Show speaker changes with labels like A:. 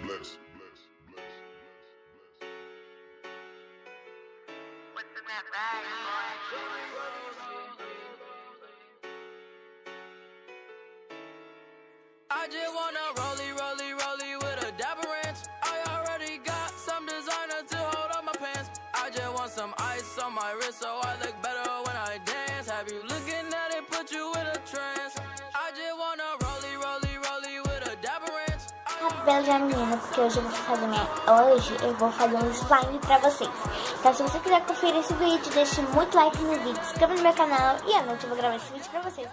A: What's in that bag, boy?
B: I just wanna rollie with a dapper ranch. I already got some designer to hold up my pants. I just want some ice on my wrist so I look better when I dance. Have you looking at it, put you in a trance. I just wanna rollie with a dapper ranch.
C: Beleza, menina, porque hoje eu vou fazer um slime pra vocês. Então, se você quiser conferir esse vídeo, deixe muito like no vídeo, se inscreva no meu canal e à noite eu vou gravar esse vídeo pra vocês.